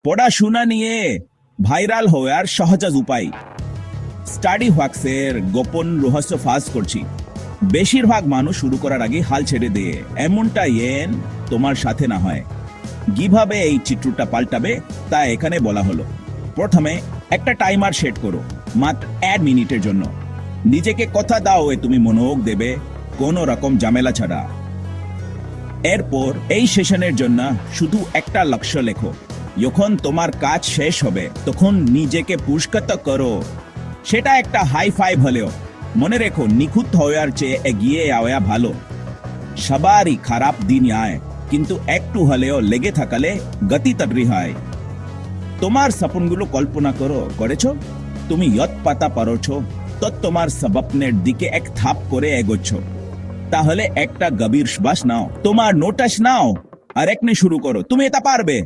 পড়াশোনা নিয়ে ভাইরাল হওয়ার সহজ উপায়। স্টাডি ওয়াক্সের গোপন রহস্য ফাঁস করছি। বেশিরভাগ মানুষ শুরু করার আগে হাল ছেড়ে দিয়ে, এমনটা এন তোমার সাথে না হয়। কিভাবে এই চিত্রটা পাল্টাবে তা এখানে বলা হলো। প্রথমে একটা টাইমার সেট করো, মাত্র 1 মিনিটের জন্য। নিজেকে কথা দাও তুমি মনোযোগ দেবে, কোনো রকম ঝামেলা ছাড়া। এরপর এই সেশনের জন্য শুধু একটা লক্ষ্য লেখো। যখন তোমার কাজ শেষ হবে তখন নিজেকে পুরস্কৃত করো। সেটা একটা হাই ফাইভ হলেও মনে রেখো, নিখুঁত হওয়ার চেয়ে এগিয়ে যাওয়া ভালো। সবারই খারাপ দিন আয়, কিন্তু একটু হলেও লেগে থাকলে গতি তৈরি হয়। তোমার স্বপ্নগুলো কল্পনা করেছো? তুমি যত পাতা পারছো তত তোমার স্বপ্নের দিকে এক ধাপ করে এগোচ্ছ। তাহলে একটা গভীর শ্বাস নাও, তোমার নোটাস নাও, আর এক শুরু করো। তুমি এটা পারবে।